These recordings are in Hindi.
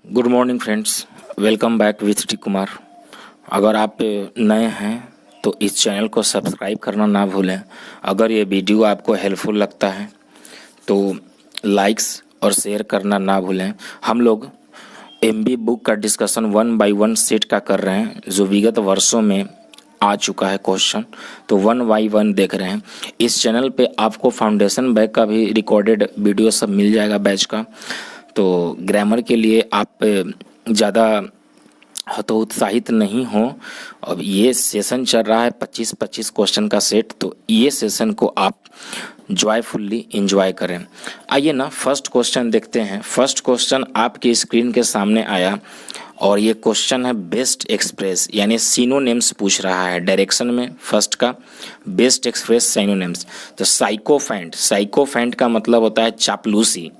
Good morning friends, welcome back with T Kumar. अगर आप नए हैं तो इस चैनल को सब्सक्राइब करना ना भूलें। अगर ये वीडियो आपको हेल्पफुल लगता है तो लाइक्स और शेयर करना ना भूलें। हम लोग एमबी बुक का डिस्कशन 1 बाय 1 सेट का कर रहे हैं, जो विगत वर्षों में आ चुका है क्वेश्चन, तो 1 बाय 1 देख रहे हैं। इस चैनल पे आपको फाउंडेशन बैच का भी रिकॉर्डेड वीडियो सब मिल जाएगा बैच का। तो ग्रामर के लिए आप ज़्यादा हतोत्साहित नहीं हो। अब ये सेशन चल रहा है 25-25 क्वेश्चन का सेट, तो ये सेशन को आप जॉयफुल्ली एंजॉय करें। आइए ना फर्स्ट क्वेश्चन देखते हैं। फर्स्ट क्वेश्चन आपकी स्क्रीन के सामने आया और ये क्वेश्चन है बेस्ट एक्सप्रेस, यानी सिनोनिम्स पूछ रहा है डायरेक्शन में। फर्स्ट का बेस्ट एक्सप्रेस सिनोनिम्स। तो साइकोफैंट का मतलब होता है चापलूसी।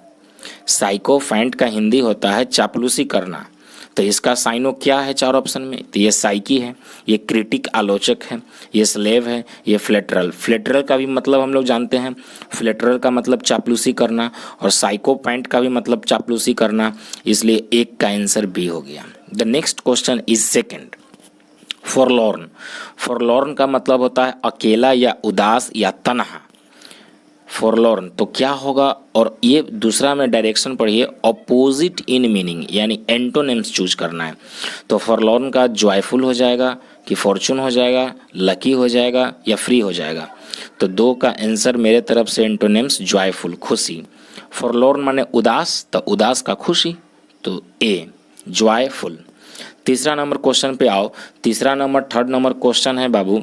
साइकोफैंट का हिंदी होता है चापलूसी करना। तो इसका साइनो क्या है चार ऑप्शन में? तो ये साइकी है, ये क्रिटिक आलोचक है, ये स्लेव है, ये फ्लेटरल। फ्लेटरल का भी मतलब हम लोग जानते हैं, फ्लेटरल का मतलब चापलूसी करना, और साइकोफैंट का भी मतलब चापलूसी करना, इसलिए एक का आंसर बी हो गया। The next question is second, forlorn. Forlorn का मतलब होता है अकेला या उदास या तन्हा। फॉरलॉर्न तो क्या होगा? और ये दूसरा में डायरेक्शन पढ़िए, अपोजिट इन मीनिंग, यानी एंटोनिम्स चूज करना है। तो फॉरलॉर्न का जॉयफुल हो जाएगा कि फॉर्चून हो जाएगा, लकी हो जाएगा या फ्री हो जाएगा? तो दो का आंसर मेरे तरफ से एंटोनिम्स जॉयफुल, खुशी। फॉरलॉर्न माने उदास, तो उदास का खुशी, तो ए जॉयफुल। तीसरा नंबर क्वेश्चन पे आओ। तीसरा नंबर थर्ड नंबर क्वेश्चन है बाबू,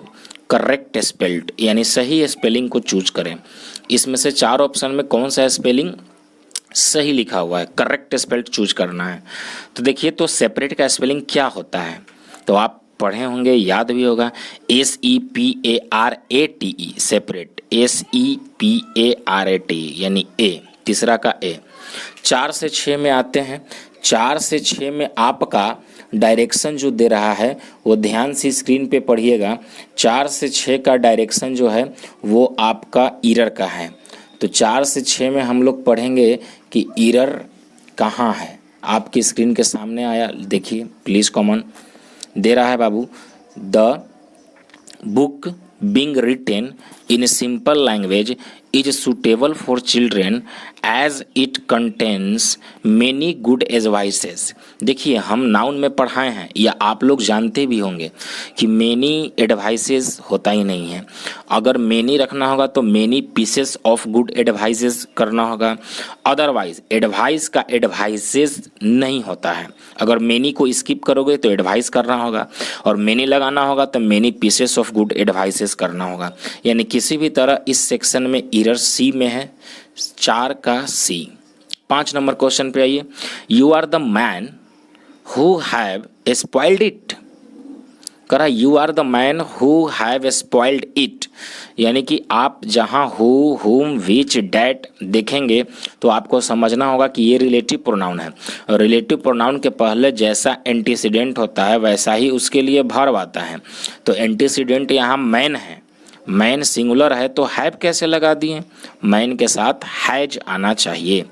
करेक्ट स्पेल्ड, यानी सही स्पेलिंग को चूज करें। इसमें से चार ऑप्शन में कौन सा स्पेलिंग सही लिखा हुआ है, करेक्ट स्पेल्ड चूज करना है। तो देखिए, तो सेपरेट का स्पेलिंग क्या होता है? तो आप पढ़े होंगे, याद भी होगा, SEPARATE, सेपरेट, SEPARATE यानी ए, तीसरा का ए। 4 से 6 में आते हैं। 4 से 6 में आपका डायरेक्शन जो दे रहा है वो ध्यान से स्क्रीन पे पढ़िएगा। 4 से 6 का डायरेक्शन जो है वो आपका ईरर का है। तो 4 से 6 में हम लोग पढ़ेंगे कि ईरर कहाँ है। आपकी स्क्रीन के सामने आया, देखिए प्लीज़ कॉमन दे रहा है बाबू, the book being written in a simple language is suitable for children as it contains many good advices। देखिए, हम नाउन में पढ़ाए हैं, या आप लोग जानते भी होंगे कि many advices होता ही नहीं है। अगर many रखना होगा तो many pieces of good advices करना होगा। अदरवाइज एडवाइस का एडवाइसेस नहीं होता है। अगर many को स्किप करोगे तो एडवाइस करना होगा, और many लगाना होगा तो many pieces of good advices करना होगा। यानी किसी भी तरह इस सेक्शन में एरर सी में है, 4 का सी। 5 नंबर क्वेश्चन पे आइए। You are the man who have spoiled it. करा you are the man who have spoiled it, यानी कि आप जहाँ हु, हुम, विच, डैट देखेंगे तो आपको समझना होगा कि ये रिलेटिव प्रोनाउन है। और रिलेटिव प्रोनाउन के पहले जैसा एंटीसीडेंट होता है वैसा ही उसके लिए वर्ब आता है। तो एंटीसीडेंट यहाँ मैन है, मैन सिंगुलर है तो हैव कैसे लगा दिए? मैन के साथ हैज आना चाहिए,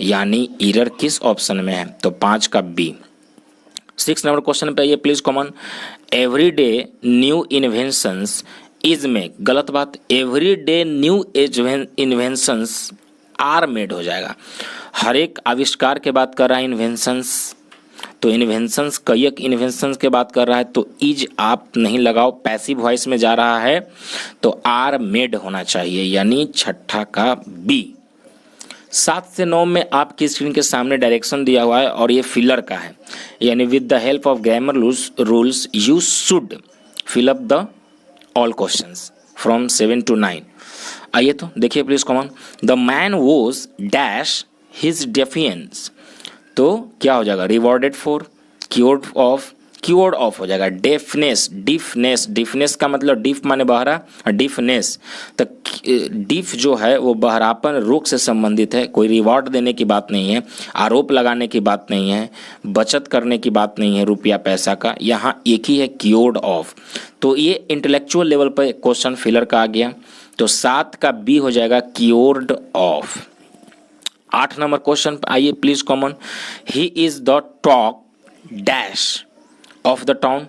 यानी एरर किस ऑप्शन में है? तो 5 का बी। 6 नंबर क्वेश्चन पे आइए please come on. Everyday new inventions is make, गलत बात, everyday new inventions are made हो जाएगा। हर एक आविष्कार के बात कर रहा है इन्वेंशंस, तो इन्वेंशंस कई एक इन्वेंशंस के बात कर रहा है, तो इज आप नहीं लगाओ, पैसिव वॉइस में जा रहा है तो आर मेड होना चाहिए, यानी छठा का बी। 7 से 9 में आपकी स्क्रीन के सामने डायरेक्शन दिया हुआ है और ये फिलर का है, यानी with the help of grammar rules you should fill up the all questions from 7 to 9। आइए तो देखिए please come on, the man was dash his defiance, तो क्या हो जाएगा? रिवॉर्डेड फॉर, कीवर्ड ऑफ हो जाएगा। डिफनेस का मतलब डिफ माने बहरा, डिफनेस तो डिफ जो है वो बहरापन, रोग से संबंधित है। कोई रिवॉर्ड देने की बात नहीं है, आरोप लगाने की बात नहीं है, बचत करने की बात नहीं है रुपया पैसा का, यहाँ एक ही है कीवर्ड ऑफ। तो ये इंटेलेक्चुअल लेवल पर क्वेश्चन फिलर का आ गया। तो 7 का बी हो जाएगा कीवर्ड ऑफ। 8 नंबर क्वेश्चन पे आइए please common. He is the talk dash of the town.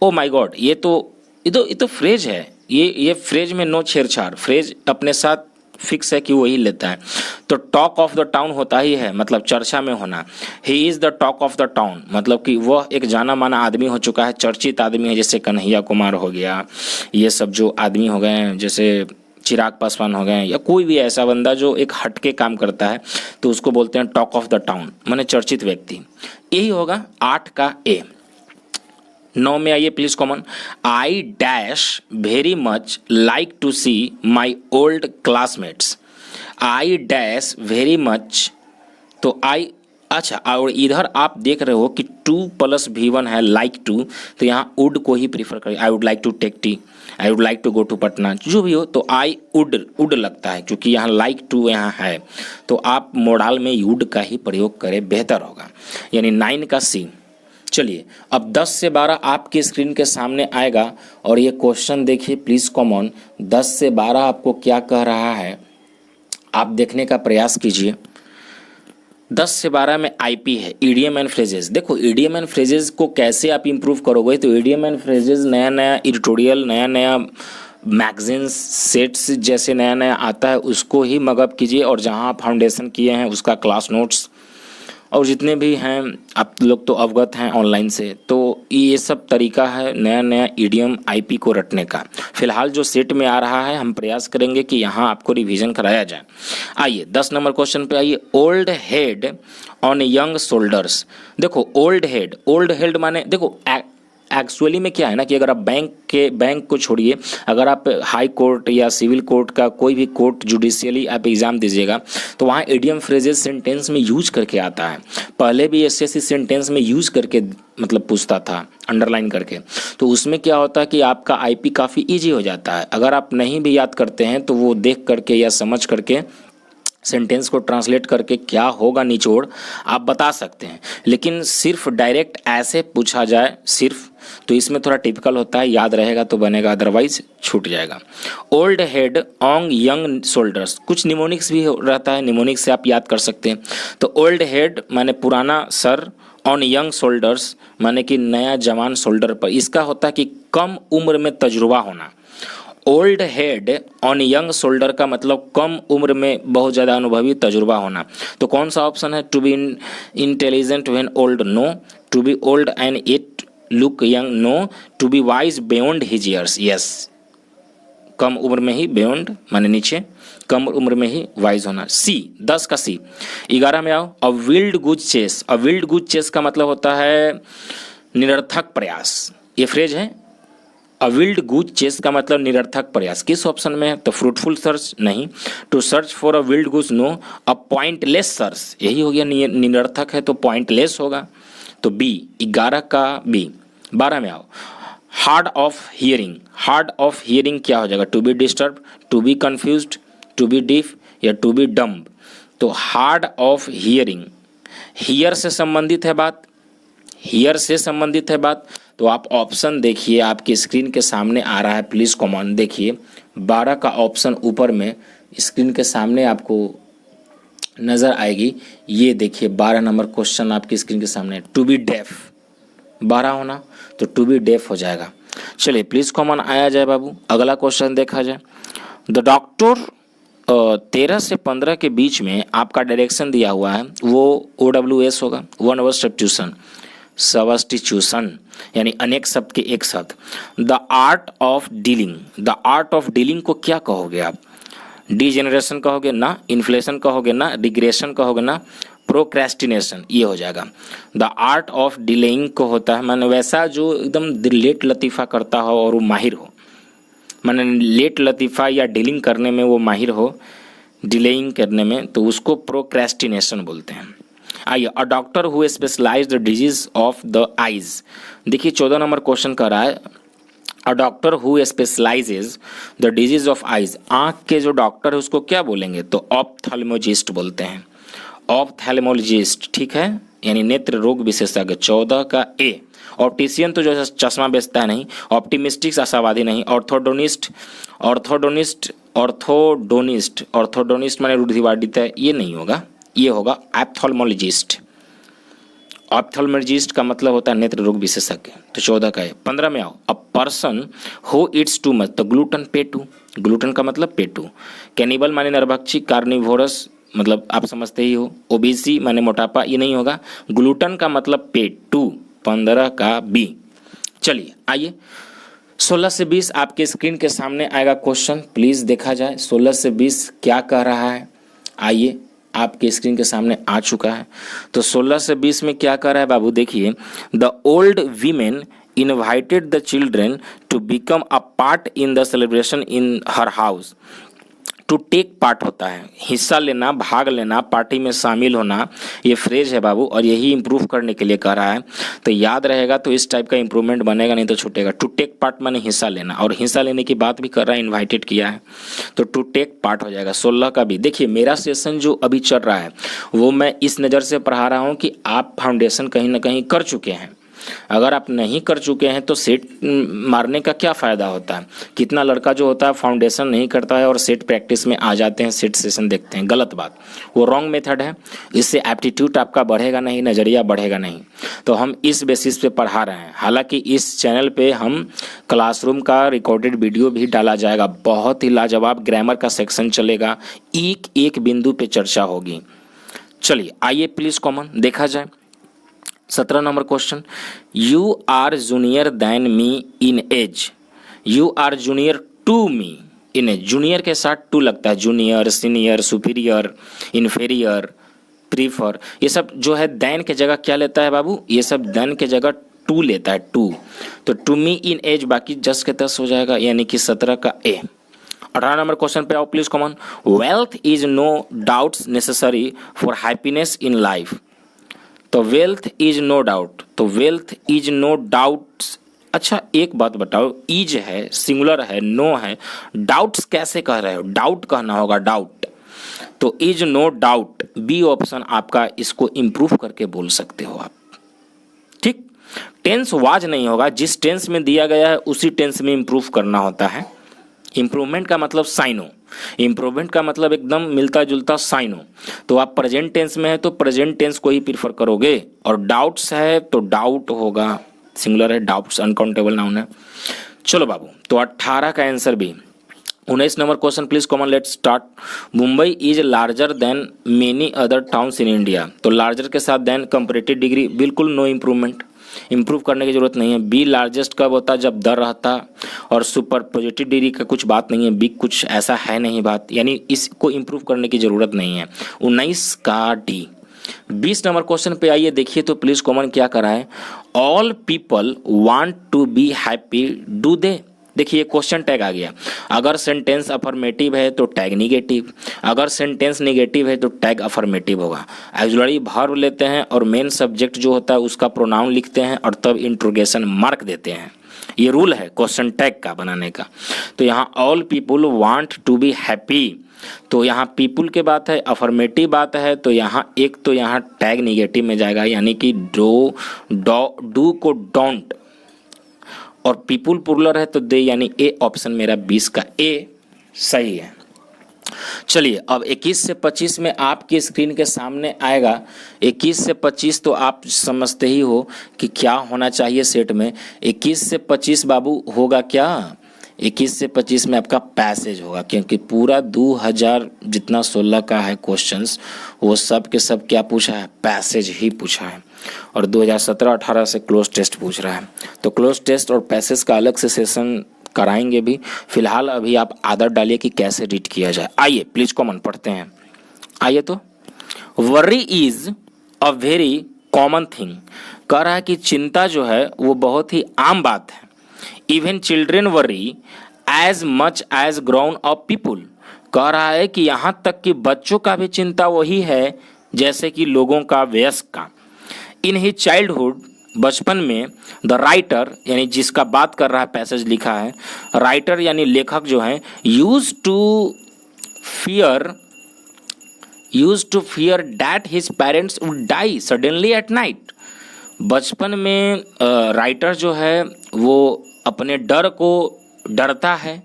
Oh my God, ये तो फ्रेज है। ये फ्रेज में नो छेड़छाड़, फ्रेज अपने साथ फिक्स है कि वही लेता है। तो टॉक ऑफ द टाउन होता ही है, मतलब चर्चा में होना। He is the talk of the town मतलब कि वह एक जाना माना आदमी हो चुका है, चर्चित आदमी है, जैसे कन्हैया कुमार हो गया, ये सब जो आदमी हो गए हैं, जैसे चिराग पासवान हो गए, या कोई भी ऐसा बंदा जो एक हटके काम करता है, तो उसको बोलते हैं टॉक ऑफ द टाउन, माने चर्चित व्यक्ति। यही होगा 8 का ए। 9 में आइए please come on. I dash very much like to see my old classmates. I dash very much, तो आई, अच्छा, और इधर आप देख रहे हो कि 2 + V1 है, लाइक टू, तो यहाँ वुड को ही प्रीफर करें। I would like to take tea, I would like to go to Patna, जो भी हो, तो आई वुड लगता है, क्योंकि यहाँ लाइक टू यहाँ है, तो आप मोडाल में वुड का ही प्रयोग करें, बेहतर होगा। यानी 9 का सी। चलिए अब 10 से 12 आपकी स्क्रीन के सामने आएगा, और ये क्वेश्चन देखिए प्लीज कॉमन। 10 से 12 आपको क्या कह रहा है, आप देखने का प्रयास कीजिए। 10 से 12 में आईपी है, ईडीएम एंड फ्रेजेस। देखो ईडीएम एंड फ्रेजेस को कैसे आप इंप्रूव करोगे, तो ईडीएम एंड फ्रेजेस नया नया एडिटोरियल, नया नया मैगजीन्स सेट्स जैसे नया नया आता है, उसको ही मगअप कीजिए, और जहां फाउंडेशन किए हैं उसका क्लास नोट्स, और जितने भी हैं आप लोग तो अवगत हैं ऑनलाइन से, तो ये सब तरीका है नया नया ईडीएम आईपी को रटने का। फिलहाल जो सेट में आ रहा है, हम प्रयास करेंगे कि यहाँ आपको रिवीजन कराया जाए। आइए 10 नंबर क्वेश्चन पे आइए। Old head on young shoulders. देखो ओल्ड हेड माने, देखो एक्चुअली में क्या है ना कि अगर आप बैंक को छोड़िए, अगर आप हाई कोर्ट या सिविल कोर्ट का कोई भी कोर्ट जुडिशियली आप एग्जाम दीजिएगा, तो वहाँ इडियम फ्रेजेस सेंटेंस में यूज करके आता है। पहले भी एसएससी सेंटेंस में यूज करके मतलब पूछता था, अंडरलाइन करके, तो उसमें क्या होता है कि आपका आईपी काफ़ी ईजी हो जाता है। अगर आप नहीं भी याद करते हैं तो वो देख करके या समझ करके सेंटेंस को ट्रांसलेट करके क्या होगा निचोड़ आप बता सकते हैं। लेकिन सिर्फ डायरेक्ट ऐसे पूछा जाए सिर्फ, तो इसमें थोड़ा टिपिकल होता है, याद रहेगा तो बनेगा, अदरवाइज छूट जाएगा। Old head on young shoulders, कुछ निमोनिक्स भी रहता है, निमोनिक्स से आप याद कर सकते हैं। तो ओल्ड हेड माने पुराना सर, ऑन यंग शोल्डर्स माने कि नया जवान शोल्डर पर, इसका होता है कि कम उम्र में तजुर्बा होना। Old head on young shoulder का मतलब कम उम्र में बहुत ज़्यादा अनुभवी तजुर्बा होना। तो कौन सा ऑप्शन है, to be intelligent when old no, to be old and it look young no, to be wise beyond his years, yes, कम उम्र में ही, बियॉन्ड माने नीचे, कम उम्र में ही वाइज होना। सी 10 का सी। 11 में आओ। अ विल्ड गुज चेस। अ विल्ड गुज चेस का मतलब होता है निरर्थक प्रयास, ये फ्रेज है। अ विल्ड गुज चेस का मतलब निरर्थक प्रयास, किस ऑप्शन में है, तो फ्रूटफुल सर्च नहीं, to search for a wild goose no, a pointless search, यही हो गया, निरर्थक है तो पॉइंटलेस होगा, तो बी 11 का बी। 12 में आओ। Hard of hearing. Hard of hearing क्या हो जाएगा, to be disturb, to be confused, to be deaf या टू बी डम्ब। तो हार्ड ऑफ हियरिंग, हियर से संबंधित है बात, हियर से संबंधित है बात, तो आप ऑप्शन देखिए, आपकी स्क्रीन के सामने आ रहा है, प्लीज कॉमन देखिए। 12 का ऑप्शन ऊपर में स्क्रीन के सामने आपको नजर आएगी, ये देखिए 12 नंबर क्वेश्चन आपकी स्क्रीन के सामने। टू बी डेफ 12 होना, तो टू बी डेफ हो जाएगा। चलिए प्लीज कॉमन आया जाए बाबू, अगला क्वेश्चन देखा जाए। द डॉक्टर 13 से 15 के बीच में आपका डायरेक्शन दिया हुआ है, वो OWS होगा, 1 वर्ड सब्स्टिट्यूशन, सब्स्टिट्यूशन यानी अनेक शब्द के एक शब्द। The art of dealing. The art of dealing को क्या कहोगे आप, डीजेनरेशन कहोगे ना, इन्फ्लेशन कहोगे ना, रिग्रेशन कहोगे ना, प्रोक्रेस्टिनेशन, ये हो जाएगा। द आर्ट ऑफ डिलेइंग को होता है माने वैसा जो एकदम लेट लतीफ़ा करता हो और वो माहिर हो, माने लेट लतीफ़ा या डीलिंग करने में वो माहिर हो, डिलेइंग करने में, तो उसको प्रोक्रेस्टिनेशन बोलते हैं। आइए, a doctor who specialize the disease of the eyes. देखिए 14 नंबर क्वेश्चन कर रहा है, a doctor who specializes the disease of eyes, आँख के जो डॉक्टर है उसको क्या बोलेंगे, तो ऑप्थेल्मोलॉजिस्ट बोलते हैं, ऑप्थेल्मोलॉजिस्ट, ठीक है, यानी नेत्र रोग विशेषज्ञ। 14 का ए। ऑप्टिशियन तो जो चश्मा बेचता है नहीं, ऑप्टिमिस्टिक आशावादी नहीं, ऑर्थोडोनिस्ट, ऑर्थोडोनिस्ट, ऑर्थोडोनिस्ट, ऑर्थोडोनिस्ट माने रूढ़िवादिता, ये नहीं होगा, ये होगा एप्थोल्मोलॉजिस्ट। ऑप्थेल्मोलॉजिस्ट का मतलब होता है नेत्र रोग विशेषज्ञ। तो 14 का है। 15 में आओ, a person who Yeats too much, तो ग्लूटन पेटू, ग्लूटन का मतलब पेटू। कैनिबल माने नरभक्षी, कार्निवोरस मतलब आप समझते ही हो, ओबेसी माने मोटापा, ये नहीं होगा। ग्लूटन का मतलब पेटू, 15 का बी। चलिए आइए 16 से 20 आपके स्क्रीन के सामने आएगा क्वेश्चन, प्लीज देखा जाए 16 से 20 क्या कह रहा है। आइए आपके स्क्रीन के सामने आ चुका है। तो 16 से 20 में क्या कर रहा है बाबू, देखिए, the old women invited the children to become a part in the celebration in her house. To take part होता है हिस्सा लेना, भाग लेना, पार्टी में शामिल होना, ये फ्रेज है बाबू, और यही इंप्रूव करने के लिए कह रहा है। तो याद रहेगा तो इस टाइप का इंप्रूवमेंट बनेगा, नहीं तो छूटेगा। टू टेक पार्ट माने हिस्सा लेना, और हिस्सा लेने की बात भी कर रहा है, इन्वाइटेड किया है, तो टू टेक पार्ट हो जाएगा। 16 का भी। देखिए मेरा सेशन जो अभी चल रहा है वो मैं इस नज़र से पढ़ा रहा हूँ कि आप फाउंडेशन कहीं ना कहीं कर चुके हैं। अगर आप नहीं कर चुके हैं तो सेट मारने का क्या फ़ायदा होता है। कितना लड़का जो होता है फाउंडेशन नहीं करता है और सेट प्रैक्टिस में आ जाते हैं, सेट सेशन देखते हैं, गलत बात, वो रॉन्ग मेथड है। इससे एप्टीट्यूड आपका बढ़ेगा नहीं, नज़रिया बढ़ेगा नहीं। तो हम इस बेसिस पे पढ़ा रहे हैं। हालांकि इस चैनल पे हम क्लासरूम का रिकॉर्डेड वीडियो भी डाला जाएगा, बहुत ही लाजवाब ग्रामर का सेक्शन चलेगा, एक एक बिंदु पे चर्चा होगी। चलिए आइए प्लीज़ कॉमन देखा जाए। 17 number question, you are junior than me in age, you are junior to me in age. Junior के साथ टू लगता है, junior, senior, superior, inferior, prefer, ये सब जो है देन के जगह क्या लेता है बाबू, ये सब देन के जगह टू लेता है, टू। तो टू मी इन एज बाकी 10 के 10 हो जाएगा, यानी कि 17 का ए। 18 नंबर क्वेश्चन पे आओ please come on, wealth is no doubts necessary for happiness in life. तो वेल्थ इज नो डाउट, तो वेल्थ इज नो डाउट्स। अच्छा एक बात बताओ, इज है, सिंगुलर है, नो है, डाउट्स कैसे कह रहे हो, डाउट कहना होगा, डाउट। तो is no doubt B option आपका, इसको इंप्रूव करके बोल सकते हो आप, ठीक। टेंस वाज नहीं होगा, जिस टेंस में दिया गया है उसी टेंस में इंप्रूव करना होता है। इंप्रूवमेंट का मतलब साइनो, इंप्रूवमेंट का मतलब एकदम मिलता जुलता साइनो। तो आप प्रेजेंट टेंस में है तो प्रेजेंट टेंस को ही प्रीफर करोगे, और डाउट्स है तो डाउट होगा, सिंगुलर है, डाउट्स अनकाउंटेबल नाउन है। चलो बाबू, तो 18 का आंसर भी। 19 number question please common, let's start. Mumbai is larger than many other towns in India. तो लार्जर के साथ देन कंपैरेटिव डिग्री, बिल्कुल नो इंप्रूवमेंट, इंप्रूव करने की जरूरत नहीं है। बी लार्जेस्ट कब होता है, जब दर रहता, और सुपर पॉजिटिव डिग्री का कुछ बात नहीं है, बी कुछ ऐसा है नहीं बात, यानी इसको इंप्रूव करने की जरूरत नहीं है। 19 का डी। 20 नंबर क्वेश्चन पे आइए, देखिए तो प्लीज कॉमन क्या करा है, all people want to be happy do they. देखिए क्वेश्चन टैग आ गया, अगर सेंटेंस अफर्मेटिव है तो टैग निगेटिव, अगर सेंटेंस निगेटिव है तो टैग अफर्मेटिव होगा। ऑक्सिलरी वर्ब लेते हैं और मेन सब्जेक्ट जो होता है उसका प्रोनाउन लिखते हैं और तब इंट्रोगेशन मार्क देते हैं। ये रूल है क्वेश्चन टैग का बनाने का। तो यहाँ all people want to be happy, तो यहाँ पीपुल के बात है, अफर्मेटिव बात है, तो यहाँ एक तो यहाँ टैग निगेटिव में जाएगा, यानी कि डू को डोंट, और पीपुल प्लूरल है तो दे, यानी ए ऑप्शन मेरा 20 का ए सही है। चलिए अब 21 से 25 में आपकी स्क्रीन के सामने आएगा। 21 से 25 तो आप समझते ही हो कि क्या होना चाहिए सेट में। 21 से 25 बाबू होगा क्या, 21 से 25 में आपका पैसेज होगा, क्योंकि पूरा 2000 जितना 16 का है क्वेश्चंस वो सब के सब क्या पूछा है, पैसेज ही पूछा है, और 2017-18 से क्लोज टेस्ट पूछ रहा है। तो क्लोज टेस्ट और पैसेज का अलग से सेशन कराएंगे भी। फिलहाल अभी आप आदत डालिए कि कैसे रीड किया जाए। आइए प्लीज कॉमन पढ़ते हैं। आइए तो, worry is a very common thing, कह रहा है कि चिंता जो है वो बहुत ही आम बात है। Even children worry as much as grown up people, कह रहा है कि यहाँ तक कि बच्चों का भी चिंता वही है जैसे कि लोगों का, वयस्क का। इन ही चाइल्डहुड, बचपन में, द राइटर यानी जिसका बात कर रहा है पैसेज लिखा है, राइटर यानी लेखक जो है, use to fear that his parents would die suddenly at night. बचपन में राइटर जो है वो अपने डर को डरता है।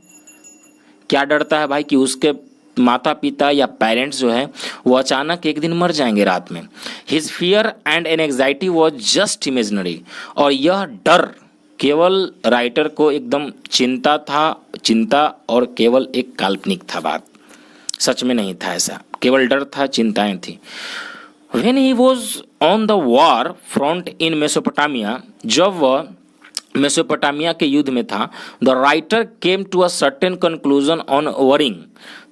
क्या डरता है भाई, कि उसके माता पिता या पेरेंट्स जो है वो अचानक एक दिन मर जाएंगे रात में। His fear and an anxiety was just imaginary, और यह डर केवल राइटर को एकदम चिंता और केवल एक काल्पनिक था, बात सच में नहीं था ऐसा, केवल डर था, चिंताएं थी। When he was on the war front in Mesopotamia, जब वह मेसोपोटामिया के युद्ध में था, the writer came to a certain conclusion on worrying,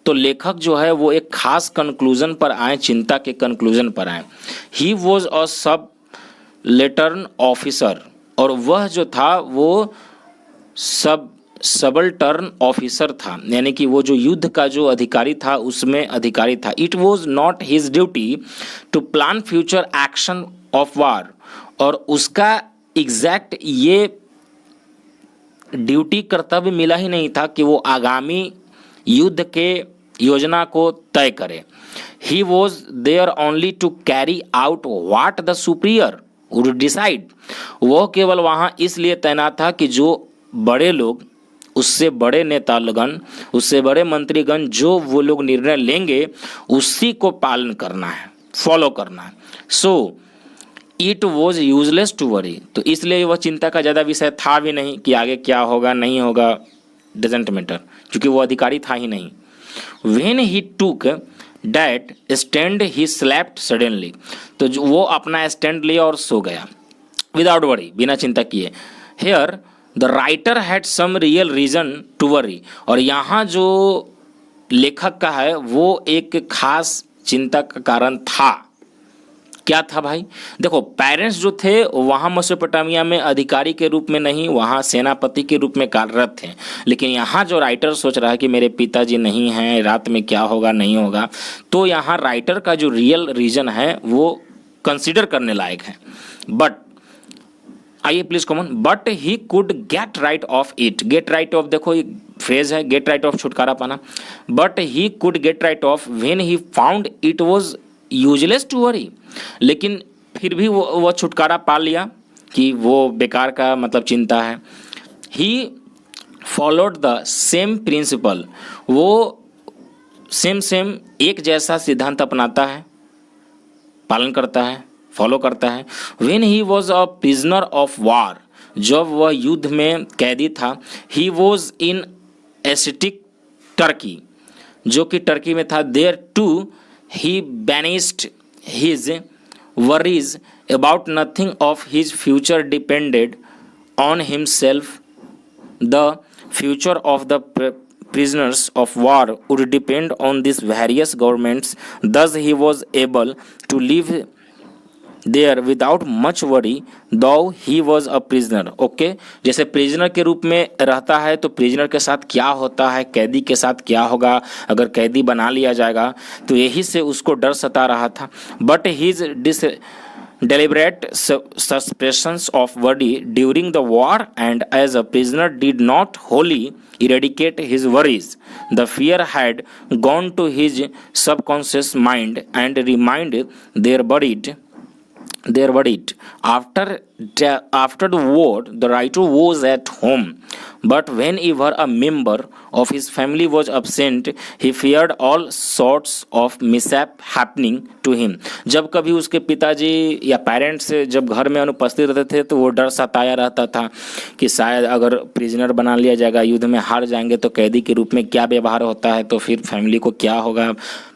तो लेखक जो है वो एक खास कंक्लूजन पर आए, चिंता के कंक्लूजन पर आए। ही वॉज अ सब लेटर्न ऑफिसर, और वह जो था वो सबल्टर्न ऑफिसर था, यानी कि वो जो युद्ध का जो अधिकारी था उसमें अधिकारी था। It was not his duty to plan future action of war, और उसका एग्जैक्ट ये ड्यूटी कर्तव्य मिला ही नहीं था कि वो आगामी युद्ध के योजना को तय करे। He was there only to carry out what the superior would decide, वो केवल वहाँ इसलिए तैनात था कि जो बड़े लोग, उससे बड़े नेतागण, उससे बड़े मंत्रीगण जो वो लोग निर्णय लेंगे उसी को पालन करना है, फॉलो करना है। So it was useless to worry, तो इसलिए वह चिंता का ज़्यादा विषय था भी नहीं कि आगे क्या होगा नहीं होगा, डजेंट मैटर, क्योंकि वो अधिकारी था ही नहीं। When he took that stand he slept suddenly, तो वो अपना स्टैंड लिया और सो गया विदाउट वरी, बिना चिंता किए। Here the writer had some real reason to worry, और यहाँ जो लेखक का है वो एक खास चिंता का कारण था। क्या था भाई? देखो, पेरेंट्स जो थे वहाँ मेसोपोटामिया में अधिकारी के रूप में नहीं, वहाँ सेनापति के रूप में कार्यरत थे, लेकिन यहाँ जो राइटर सोच रहा है कि मेरे पिताजी नहीं हैं, रात में क्या होगा नहीं होगा, तो यहाँ राइटर का जो रियल रीजन है वो कंसिडर करने लायक है। बट आइए please common, but he could get rid of it. Get rid of, देखो ये फ्रेज है, गेट राइट ऑफ छुटकारा पाना। But he could get rid of when he found it was useless to worry, लेकिन फिर भी वो छुटकारा पा लिया कि वो बेकार का मतलब चिंता है। He followed the same principle, वो सेम एक जैसा सिद्धांत अपनाता है, पालन करता है, फॉलो करता है। When he was a prisoner of war, जब वह युद्ध में कैदी था। He was in Asiatic Turkey, जो कि टर्की में था। There too he banished his worries about nothing of his future depended on himself. The future of the prisoners of war would depend on these various governments. Thus he was able to live there without much worry, though he was a prisoner. Okay, जैसे प्रिजनर के रूप में रहता है तो प्रिजनर के साथ क्या होता है, कैदी के साथ क्या होगा अगर कैदी बना लिया जाएगा, तो यही से उसको डर सता रहा था। But his deliberate suppressions of worry during the war and as a prisoner did not wholly eradicate his worries. The fear had gone to his subconscious mind and remained there buried. After the war, the writer was at home, but whenever a member of his family was absent, he feared all sorts of mishap happening to him. जब कभी उसके पिताजी या पेरेंट्स जब घर में अनुपस्थित रहते थे तो वो डर सताया रहता था कि शायद अगर प्रिजनर बना लिया जाएगा, युद्ध में हार जाएंगे तो कैदी के रूप में क्या व्यवहार होता है, तो फिर फैमिली को क्या होगा,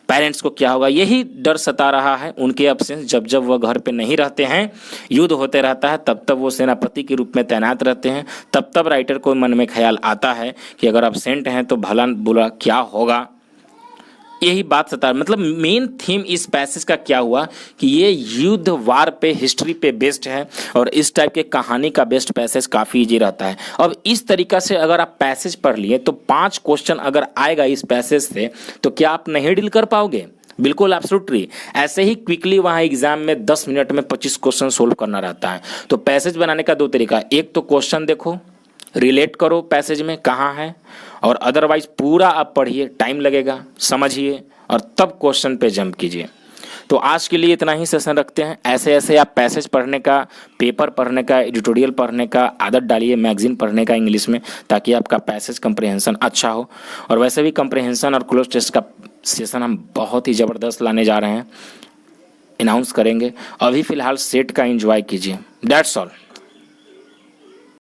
पेरेंट्स को क्या होगा, यही डर सता रहा है उनके एब्सेंस। जब वह घर पे नहीं रहते हैं, युद्ध होते रहता है, तब वो सेनापति के रूप में तैनात रहते हैं, तब राइटर को मन में ख्याल आता है कि अगर एब्सेंट हैं तो भला बुरा क्या होगा, यही बात सता। मतलब मेन थीम इस पैसेज का क्या हुआ कि ये युद्ध वार पे, हिस्ट्री पे बेस्ड है, और इस टाइप के कहानी का बेस्ट पैसेज काफ़ी इजी रहता है। अब इस तरीका से अगर आप पैसेज पढ़ लिए तो 5 क्वेश्चन अगर आएगा इस पैसेज से तो क्या आप नहीं डील कर पाओगे? बिल्कुल एब्सोल्युटली। ऐसे ही क्विकली वहाँ एग्जाम में 10 मिनट में 25 क्वेश्चन सोल्व करना रहता है। तो पैसेज बनाने का 2 तरीका, एक तो क्वेश्चन देखो, रिलेट करो पैसेज में कहाँ है, और अदरवाइज पूरा आप पढ़िए, टाइम लगेगा, समझिए और तब क्वेश्चन पे जंप कीजिए। तो आज के लिए इतना ही सेशन रखते हैं। ऐसे आप पैसेज पढ़ने का, पेपर पढ़ने का, एडिटोरियल पढ़ने का आदत डालिए, मैगजीन पढ़ने का इंग्लिश में, ताकि आपका पैसेज कंप्रिहेंशन अच्छा हो। और वैसे भी कंप्रिहेंशन और क्लोज टेस्ट का सेशन हम बहुत ही ज़बरदस्त लाने जा रहे हैं, अनाउंस करेंगे। अभी फ़िलहाल सेट का एंजॉय कीजिए। That's all.